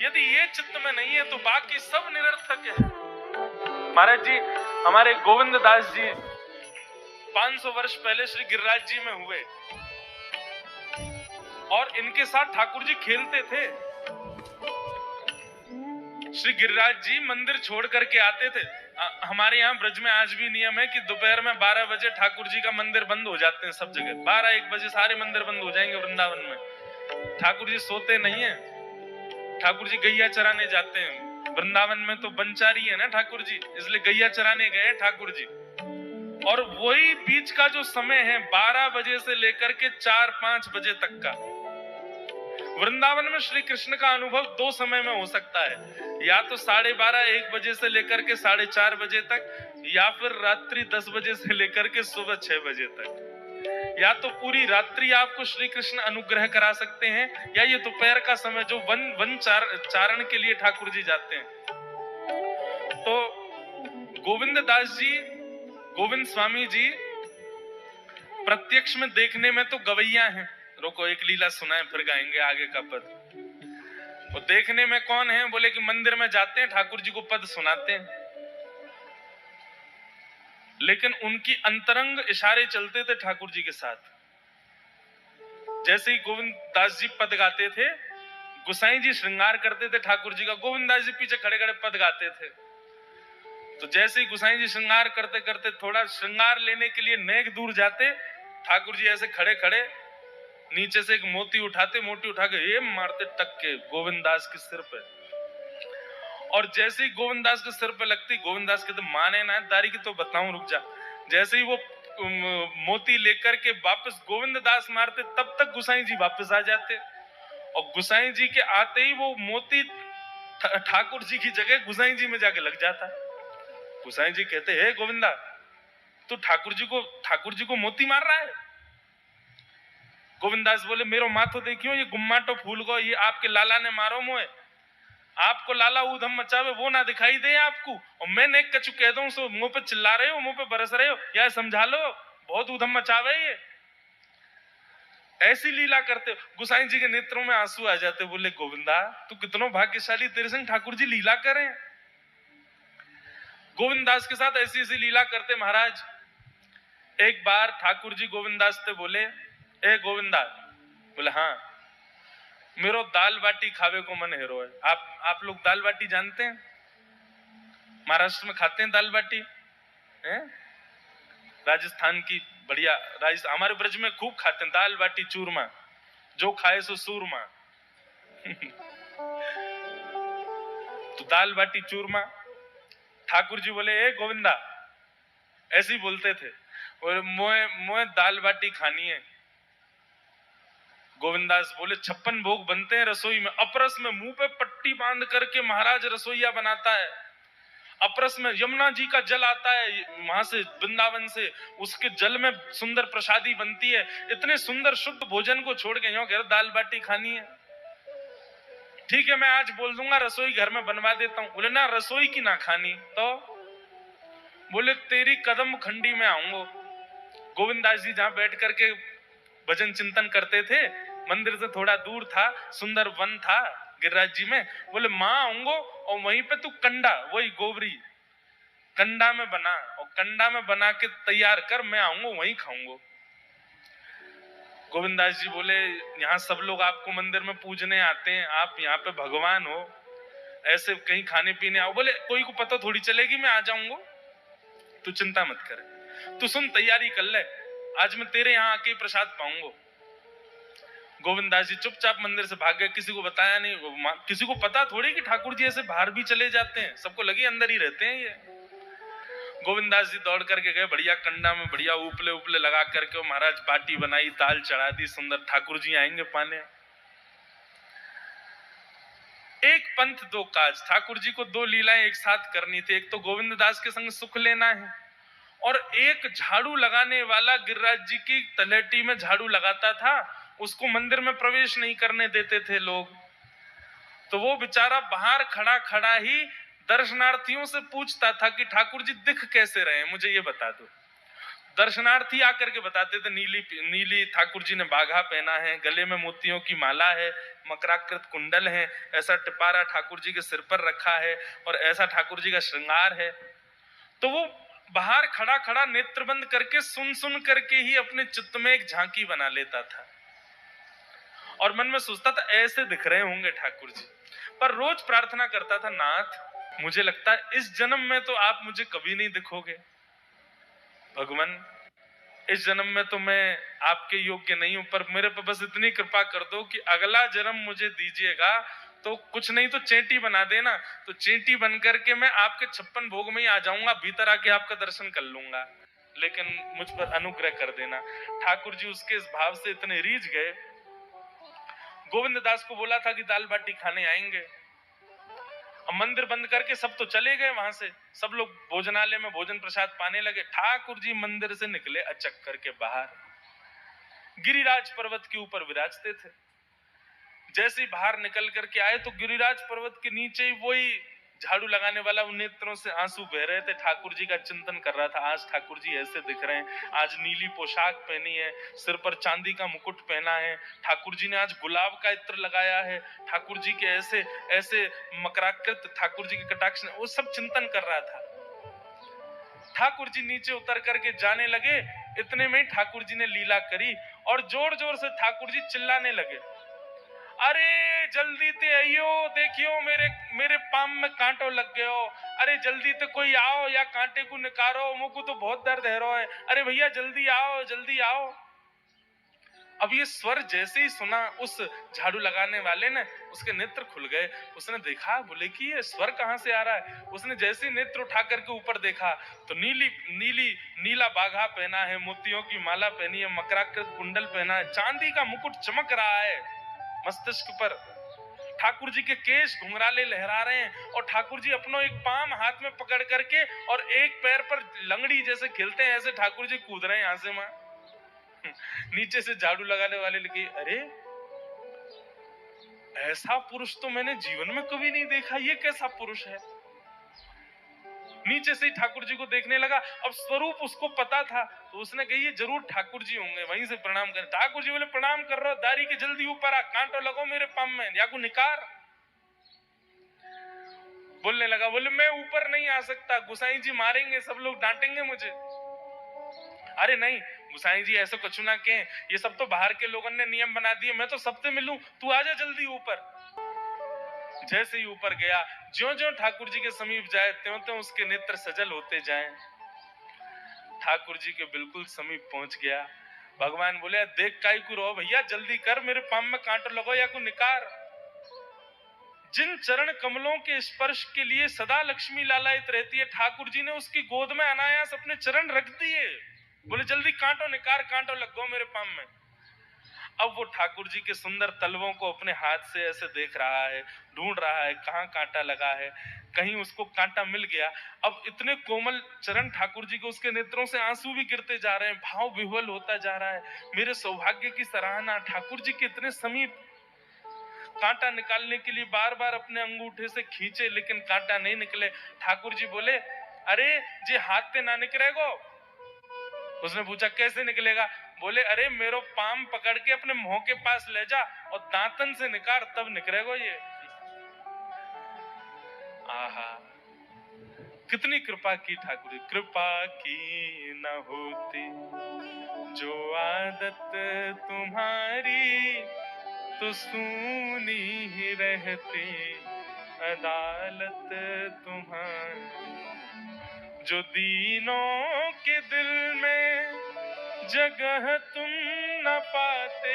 यदि ये चित्त में नहीं है तो बाकी सब निरर्थक है। महाराज जी, हमारे गोविंद दास जी 500 वर्ष पहले श्री गिरिराज जी में हुए और इनके साथ ठाकुर जी खेलते थे। श्री गिरिराज जी मंदिर छोड़ करके आते थे। हमारे यहाँ ब्रज में आज भी नियम है कि दोपहर में 12 बजे ठाकुर जी का मंदिर बंद हो जाते हैं सब जगह। 12-1 बजे सारे मंदिर बंद हो जाएंगे वृंदावन में। ठाकुर जी सोते नहीं है, ठाकुर जी गैया चराने जाते हैं। वृंदावन में तो बनचारी है ना ठाकुर जी, इसलिए गैया चराने गए ठाकुर जी। और वही बीच का जो समय है 12 बजे से लेकर के 4-5 बजे तक का, वृंदावन में श्री कृष्ण का अनुभव 2 समय में हो सकता है, या तो 12:30-1 बजे से लेकर के 4:30 बजे तक, या फिर रात्रि 10 बजे से लेकर के सुबह 6 बजे तक। या तो पूरी रात्रि आपको श्री कृष्ण अनुग्रह करा सकते हैं, या ये दोपहर का समय जो वन चारण के लिए ठाकुर जी जाते हैं। तो गोविंद दास जी, गोविंद स्वामी जी प्रत्यक्ष में देखने में तो गवैया हैं। रोको एक लीला सुनाए फिर गाएंगे आगे का पद। वो देखने में कौन है? बोले कि मंदिर में जाते हैं ठाकुर जी को पद सुनाते हैं, लेकिन उनकी अंतरंग इशारे चलते थे ठाकुर जी के साथ। जैसे ही गोविंद दास जी पद गाते थे, गुसाई जी श्रृंगार करते थे ठाकुर जी का, गोविंद दास जी पीछे खड़े खड़े पद गाते थे। तो जैसे ही गुसाई जी श्रृंगार करते करते थोड़ा श्रृंगार लेने के लिए नेक दूर जाते, ठाकुर जी ऐसे खड़े खड़े नीचे से एक मोती उठाते, मोती उठा के ये मारते टक के गोविंद दास के सिर पे। और जैसे ही गोविंद दास के सिर पे लगती, गोविंद दास के तो माने ना दारी की, तो बताऊं रुक जा। जैसे ही वो मोती लेकर के वापस गोविंद दास मारते, तब तक गुसाई जी वापस आ जाते। और गुसाई जी के आते ही वो मोती ठाकुर जी की जगह गुसाई जी में जाके लग जाता। गुसाई जी कहते, हे गोविंदा, तू ठाकुर जी को मोती मार रहा है? गोविंदास बोले, मेरो माथो देखियो, ये गुम्माटो फूल को ये आपके लाला ने मारो मोए। आपको लाला ऊधम मचावे वो ना दिखाई दे आपको, और मैं नेक कछु कह दूं सो मुंह पे चिल्ला रहे हो, मुंह पे बरस रहे हो, या समझा लो बहुत ऊधम मचावे ये। ऐसी लीला करते। गुसाई जी के नेत्रों में आंसू आ जाते। बोले, गोविंदा तू कितनो भाग्यशाली, तेरे संग ठाकुर जी लीला करें। गोविंदास के साथ ऐसी ऐसी लीला करते महाराज। एक बार ठाकुर जी गोविंदास से बोले, ए गोविंदा, बोले हाँ, मेरो दाल बाटी खावे को मन हेरो है। आप लोग दाल बाटी जानते हैं? महाराष्ट्र में खाते हैं दाल बाटी है? राजस्थान की बढ़िया, हमारे ब्रज में खूब खाते हैं दाल बाटी चूरमा, जो खाए सो सूरमा। तो दाल बाटी चूरमा, ठाकुर जी बोले, ए गोविंदा, ऐसे ही बोलते थे, और मोए दाल बाटी खानी है। गोविंदास बोले, 56 भोग बनते हैं रसोई में। अपरस में मुंह पे पट्टी बांध करके महाराज रसोईया बनाता है। अपरस में यमुना जी का जल आता है वहां से, वृंदावन से, उसके जल में सुंदर प्रसादी बनती है। इतने सुंदर शुद्ध भोजन को छोड़ के यहाँ दाल बाटी खानी है। ठीक है, मैं आज बोल दूंगा रसोई घर में बनवा देता हूँ। बोले, ना रसोई की ना खानी तो? बोले, तेरी कदम खंडी में आऊंगा। गोविंदास जी जहां बैठ करके भजन चिंतन करते थे, मंदिर से थोड़ा दूर था, सुंदर वन था गिरिराज जी में। बोले, मां आऊंगो और वहीं पे तू कंडा, वही गोबरी कंडा में बना, और कंडा में बना के तैयार कर, मैं आऊंगा वहीं खाऊंगा। गोविंदास जी बोले, यहाँ सब लोग आपको मंदिर में पूजने आते हैं, आप यहाँ पे भगवान हो, ऐसे कहीं खाने पीने आओ। बोले, कोई को पता थोड़ी चलेगी, मैं आ जाऊंगा, तू चिंता मत करे, तू सुन तैयारी कर ले, आज मैं तेरे यहाँ आके प्रसाद पाऊंगा। गोविंदास जी चुपचाप मंदिर से भाग गए, किसी को बताया नहीं। किसी को पता थोड़ी कि ठाकुर जी ऐसे बाहर भी चले जाते हैं, सबको लगे अंदर ही रहते हैं ये। गोविंदास जी दौड़ करके गए, बढ़िया कंडा में बढ़िया उपले उपले लगा करके महाराज बाटी बनाई, दाल चढ़ा दी सुंदर, ठाकुर जी आएंगे पाने। एक पंथ दो काज, ठाकुर जी को 2 लीलाएं एक साथ करनी थी। एक तो गोविंद दास के संग सुख लेना है, और एक झाड़ू लगाने वाला गिरिराज जी की तलहटी में झाड़ू लगाता था, उसको मंदिर में प्रवेश नहीं करने देते थे लोग। तो वो बेचारा बाहर खड़ा खड़ा ही दर्शनार्थियों से पूछता था कि ठाकुर जी दिख कैसे रहे, मुझे ये बता दो। दर्शनार्थी आकर के बताते थे नीली नीली ठाकुर जी ने बाघा पहना है, गले में मोतियों की माला है, मकराकृत कुंडल है, ऐसा टिपारा ठाकुर जी के सिर पर रखा है और ऐसा ठाकुर जी का श्रृंगार है। तो वो बाहर खड़ा खड़ा नेत्र बंद करके सुन सुन करके ही अपने चित्त में एक झांकी बना लेता था और मन में सोचता था ऐसे दिख रहे होंगे ठाकुर जी। पर रोज प्रार्थना करता था, नाथ मुझे लगता है इस जन्म में तो आप मुझे कभी नहीं दिखोगे, भगवान इस जन्म में तो मैं आपके योग्य नहीं हूं, पर मेरे पर बस इतनी कृपा कर दो कि अगला जन्म मुझे दीजिएगा तो कुछ नहीं तो चेंटी बना देना, तो चेंटी बन करके मैं आपके 56 भोग में ही आ जाऊंगा, भीतर आके आपका दर्शन कर लूंगा, लेकिन मुझ पर अनुग्रह कर देना। ठाकुर जी उसके इस भाव से इतने रीझ गए। गोविंद दास को बोला था कि दाल बाटी खाने आएंगे, अब मंदिर बंद करके सब तो चले गए, वहां से सब लोग भोजनालय में भोजन प्रसाद पाने लगे। ठाकुर जी मंदिर से निकले अचक करके बाहर, गिरिराज पर्वत के ऊपर विराजते थे। जैसे ही बाहर निकल करके आए तो गिरिराज पर्वत के नीचे ही वही झाड़ू लगाने वाला उन नेत्रों से आंसू बह रहे थे। ठाकुर जी का चिंतन कर रहा था, आज ठाकुर जी ऐसे दिख रहे हैं, आज नीली पोशाक पहनी है, सिर पर चांदी का मुकुट पहना है, ठाकुर जी ने आज गुलाब का इत्र लगाया है, ठाकुर जी के ऐसे ऐसे मकराकृत ठाकुर जी के कटाक्ष, वो सब चिंतन कर रहा था। ठाकुर जी नीचे उतर करके जाने लगे, इतने में ठाकुर जी ने लीला करी और जोर जोर से ठाकुर जी चिल्लाने लगे, अरे जल्दी ते आइयो, देखियो मेरे मेरे पाम में कांटो लग गयो, अरे जल्दी ते कोई आओ या कांटे को निकारो, मुझको तो बहुत दर्द है रहा है, अरे भैया जल्दी आओ जल्दी आओ। अब ये स्वर जैसे ही सुना उस झाड़ू लगाने वाले ने, उसके नेत्र खुल गए। उसने देखा, बोले कि ये स्वर कहां से आ रहा है। उसने जैसे ही नेत्र उठा करके ऊपर देखा तो नीला बाघा पहना है, मोतियों की माला पहनी है, मकराकृत कुंडल पहना है, चांदी का मुकुट चमक रहा है मस्तिष्क पर, ठाकुर जी के केश घुंघराले लहरा रहे हैं और ठाकुर जी अपना एक पाम हाथ में पकड़ करके और एक पैर पर लंगड़ी जैसे खेलते हैं ऐसे ठाकुर जी कूद रहे हैं यहां से वहां। नीचे से झाड़ू लगाने वाले लगे, अरे ऐसा पुरुष तो मैंने जीवन में कभी नहीं देखा, ये कैसा पुरुष है। नीचे से ही ठाकुर जी को देखने लगा। अब स्वरूप उसको पता था तो उसने कही ये जरूर ठाकुर जी होंगे, वहीं से प्रणाम कर। ठाकुर जी बोले प्रणाम कर रहा, दारी के जल्दी ऊपर आ, कांटो लगो मेरे पाम में या को निकार। बोलने लगा, बोले मैं ऊपर नहीं आ सकता, गुसाई जी मारेंगे, सब लोग डांटेंगे मुझे। अरे नहीं गुसाई जी ऐसा कुछ ना कहें, ये सब तो बाहर के लोगों ने नियम बना दिए, मैं तो सबसे मिलूं, तू आजा जल्दी ऊपर। जैसे ही ऊपर गया, ज्यों ज्यों ठाकुर जी के समीप जाए त्यों त्यों उसके नेत्र सजल होते जाएं। ठाकुर जी के बिल्कुल समीप पहुंच गया। भगवान बोले, देख काई को रो भैया, जल्दी कर, मेरे पाम में कांटो लगो या को निकार। जिन चरण कमलों के स्पर्श के लिए सदा लक्ष्मी लालायित रहती है, ठाकुर जी ने उसकी गोद में अनायास अपने चरण रख दिए। बोले जल्दी कांटो निकार, कांटो लगो मेरे पाम में। अब वो ठाकुर जी के सुंदर तलवों को अपने हाथ से ऐसे देख रहा है, ढूंढ रहा है कहाँ कांटा लगा है, कहीं उसको कांटा मिल गया। अब इतने कोमल चरण ठाकुर जी के, उसके नेत्रों से आंसू भी गिरते जा रहे हैं, भाव विह्वल होता जा रहा है। मेरे सौभाग्य की सराहना, ठाकुर जी के इतने समीप। कांटा निकालने के लिए बार बार अपने अंगूठे से खींचे लेकिन कांटा नहीं निकले। ठाकुर जी बोले, अरे जे हाथ पे ना निकलेगो। उसने पूछा कैसे निकलेगा। बोले, अरे मेरो पाम पकड़ के अपने मुंह के पास ले जा और दांतन से निकाल, तब निकलेगा ये। आहा, कितनी कृपा की ठाकुर जी। कृपा की न होती जो आदत तुम्हारी, तो सूनी ही रहती अदालत तुम्हारी। जो दीनों के दिल में जगह तुम न पाते,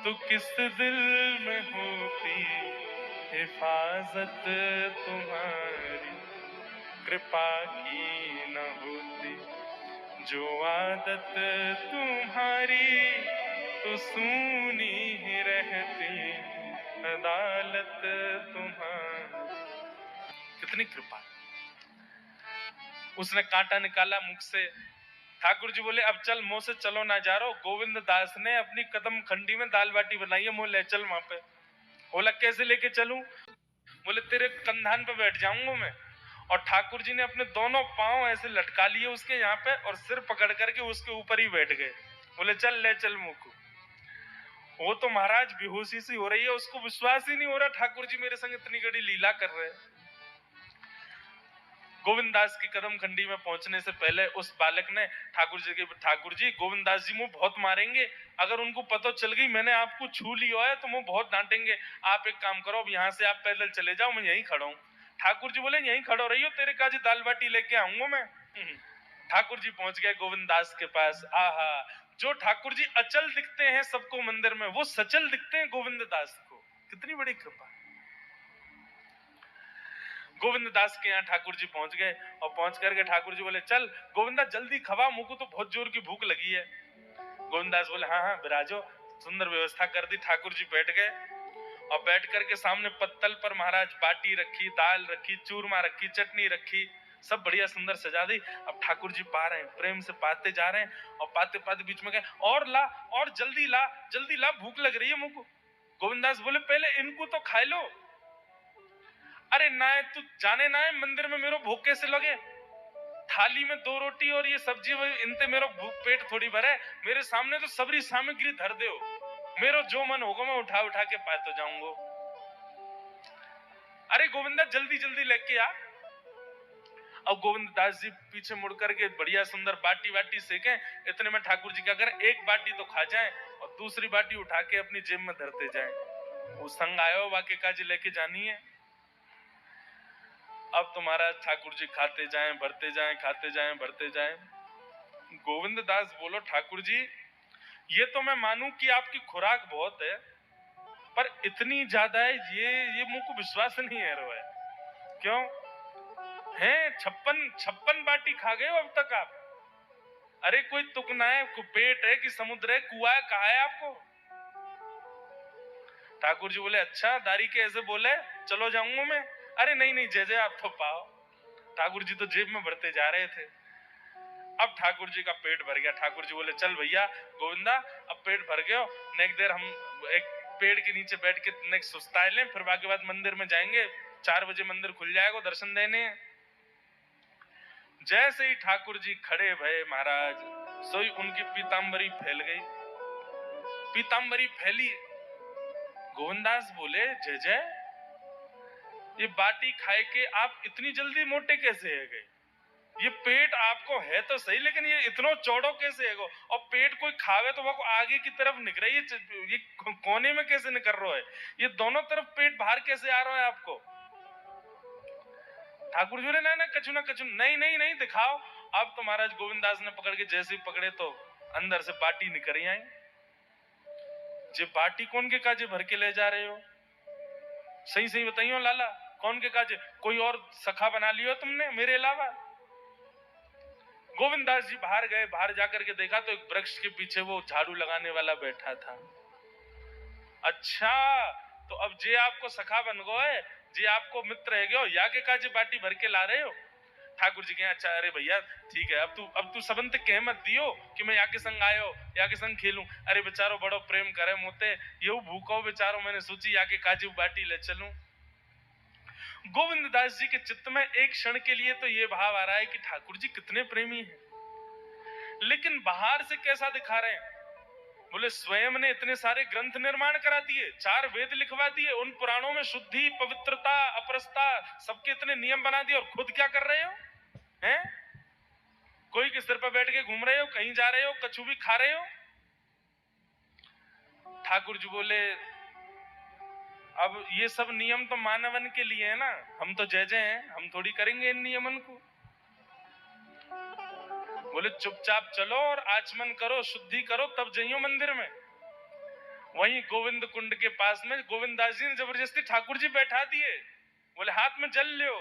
तो किस दिल में होती हिफाजत तुम्हारी। कृपा की न होती जो आदत तुम्हारी, तो सूनी ही रहती अदालत तुम्हारी। कितनी कृपा। उसने कांटा निकाला मुख से। ठाकुर जी बोले, अब चल, मुंह से चलो ना जा रहा। गोविंद दास ने अपनी कदम खंडी में दाल बाटी बनाई है, मुंह ले चल वहां पे। बोला कैसे लेके चलूं। बोले तेरे कंधान पे बैठ जाऊंगा मैं और ठाकुर जी ने अपने दोनों पांव ऐसे लटका लिए उसके यहाँ पे और सिर पकड़ करके उसके ऊपर ही बैठ गए। बोले चल ले चल मुकु। वो तो महाराज बेहोशी सी हो रही है, उसको विश्वास ही नहीं हो रहा ठाकुर जी मेरे संग इतनी बड़ी लीला कर रहे हैं। गोविंद दास की कदम खंडी में पहुंचने से पहले उस बालक ने ठाकुर जी गोविंद दास जी मुझे बहुत मारेंगे, अगर उनको पता चल गई मैंने आपको छू लिया है तो मुझे बहुत डांटेंगे, आप एक काम करो अब यहाँ से आप पैदल चले जाओ, मैं यहीं खड़ा हूँ। ठाकुर जी बोले यहीं खड़ो रही हो, तेरे काजी दाल बाटी लेके आऊंगा मैं। ठाकुर जी पहुंच गए गोविंद दास के पास। आहा, जो ठाकुर जी अचल दिखते हैं सबको मंदिर में, वो सचल दिखते हैं गोविंद दास को। कितनी बड़ी कृपा। गोविंद दास के यहाँ ठाकुर जी पहुंच गए और पहुंच करके ठाकुर जी बोले चल गोविंदा जल्दी खवा, मुझको तो बहुत जोर की भूख लगी है। गोविंद दास बोले हाँ हाँ विराजो। सुंदर व्यवस्था कर दी। ठाकुर जी बैठ गए और बैठ करके सामने पत्तल पर महाराज बाटी रखी, दाल रखी, चूरमा रखी, चटनी रखी, सब बढ़िया सुंदर सजा दी। अब ठाकुर जी पा रहे हैं, प्रेम से पाते जा रहे हैं और पाते पाते बीच में गए और ला और जल्दी ला, भूख लग रही है मुझको। गोविंदास बोले पहले इनको तो खा लो। अरे ना तू जाने ना है मंदिर में मेरो भूख कैसे लगे, थाली में 2 रोटी और ये सब्जी, इनते मेरो भूख पेट थोड़ी भरे, मेरे सामने तो सबरी सामग्री धर दो, मेरो जो मन होगा मैं उठा उठा के पाते जाऊंगा। अरे गोविंदा जल्दी जल्दी लेके आ। अब गोविंद दास जी पीछे मुड़ करके बढ़िया सुंदर बाटी वाटी सेके। इतने में ठाकुर जी क्या करें, एक बाटी तो खा जाएं और दूसरी बाटी उठा के अपनी जेब में धरते जाएं। वो संग आयो वाके काजी लेके जानी है। अब तुम्हारा ठाकुर जी खाते जाएं भरते जाएं, खाते जाएं भरते जाएं। गोविंद दास बोलो ठाकुर जी ये तो मैं मानूं कि आपकी खुराक बहुत है, पर इतनी ज्यादा है ये मुझको विश्वास नहीं है रहा है। क्यों है 56 बाटी खा गए हो अब तक आप? अरे कोई तुकना है, पेट है कि समुद्र है, कुआ है, कहा है आपको? ठाकुर जी बोले अच्छा दारी के ऐसे बोले, चलो जाऊंगा मैं। अरे नहीं नहीं जय जय आप तो पाओ। ठाकुर जी तो जेब में भरते जा रहे थे। अब ठाकुर जी का पेट भर गया। ठाकुर जी बोले चल भैया गोविंदा अब पेट भर गया, नेक देर हम एक पेड़ के नीचे बैठ के नेक सुस्ताए लें, फिर बाकी बाद मंदिर में जाएंगे, 4 बजे मंदिर खुल जाएगा, दर्शन देने। जैसे ही ठाकुर जी खड़े भये महाराज, सोई उनकी पीतांबरी फैल गई। पीतांबरी फैली। गोविंदास बोले जय जय ये बाटी खाए के आप इतनी जल्दी मोटे कैसे है गए? ये पेट आपको है तो सही, लेकिन ये इतना चौड़ो कैसे है गो? और पेट कोई खावे तो वो आगे की तरफ निकल रही है, ये कोने में कैसे निकल रहा है? ये दोनों तरफ पेट बाहर कैसे आ रहा है आपको? ठाकुर जी ने ना कछु नहीं नहीं नहीं दिखाओ। अब तो महाराज गोविंदास ने पकड़ के जैसे ही पकड़े तो अंदर से बाटी निकल आई। जे बाटी कौन के काजे भर के ले जा रहे हो? सही सही बताइयो लाला, कौन के काजे? कोई और सखा बना लियो तुमने मेरे अलावा? गोविंदास जी बाहर गए, बाहर जाकर के देखा तो एक वृक्ष के पीछे वो झाड़ू लगाने वाला बैठा था। अच्छा तो अब जे आपको सखा बन गए, जे आपको मित्र है गयो, या के काजे बाटी भर के ला रहे हो? ठाकुर जी के अच्छा अरे भैया ठीक है, अब तू सबंत कह मत दियो कि मैं या के संग आयो, या के संग खेलूं। अरे बेचारो बड़ो प्रेम करे मोते, ये भूखो बेचारो, मैंने सोची या के काजी बाटी ले चलूं। गोविंद दास जी के चित्त में एक क्षण के लिए तो ये भाव आ रहा है कि ठाकुर जी कितने प्रेमी हैं, लेकिन बाहर से कैसा दिखा रहे हैं? बोले स्वयं ने इतने सारे ग्रंथ निर्माण करा दिए, 4 वेद लिखवा दिए, उन पुराणों में शुद्धि, पवित्रता, अपरसता सबके इतने नियम बना दिए, और खुद क्या कर रहे हो? हैं? कोई के सिर पर बैठ के घूम रहे हो, कहीं जा रहे हो, कछु भी खा रहे हो? ठाकुर जी बोले अब ये सब नियम तो मानवन के लिए है ना, हम तो जय जय हैं, हम थोड़ी करेंगे इन नियमन को। बोले चुपचाप चलो और आचमन करो, शुद्धि करो, तब जाइयो मंदिर में। वहीं गोविंद कुंड के पास में गोविंद दास जी ने जबरदस्ती ठाकुर जी बैठा दिए। बोले हाथ में जल लो।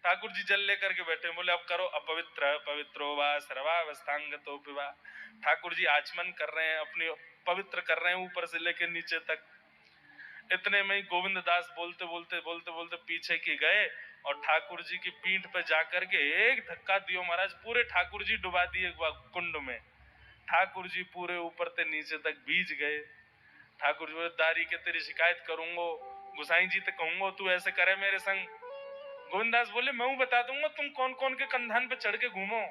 ठाकुर जी जल लेकर के बैठे। बोले अब करो अपवित्र पवित्रो वा सर्वावस्थांगतो पिवा। ठाकुर जी आचमन कर रहे हैं, अपनी पवित्र कर रहे हैं ऊपर से लेकर नीचे तक। इतने में ही गोविंद दास बोलते बोलते बोलते बोलते पीछे की गए और ठाकुर जी की पीठ पे जाकर के एक धक्का दियो महाराज, पूरे ठाकुर जी डुबा दिए कुंड में। ठाकुर जी पूरे ऊपर से नीचे तक भीज गए। ठाकुर जी दारी के तेरी शिकायत करूंगो, गुसाई जी तो कहूंगो तू ऐसे करे मेरे संग। गोविंदास बोले मैं हूं बता दूंगा तुम कौन कौन के कंधान पे चढ़ के घूमो।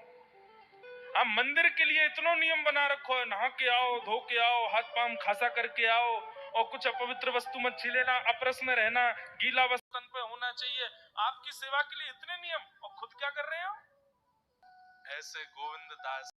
आप मंदिर के लिए इतना नियम बना रखो है, नहा के आओ, धो के आओ, हाथ पांव खासा करके आओ, और कुछ अपवित्र वस्तु मत छीलेना, अपरस में रहना, गीला वस्त्र तन पे होना चाहिए। आपकी सेवा के लिए इतने नियम और खुद क्या कर रहे हो? ऐसे गोविंद दास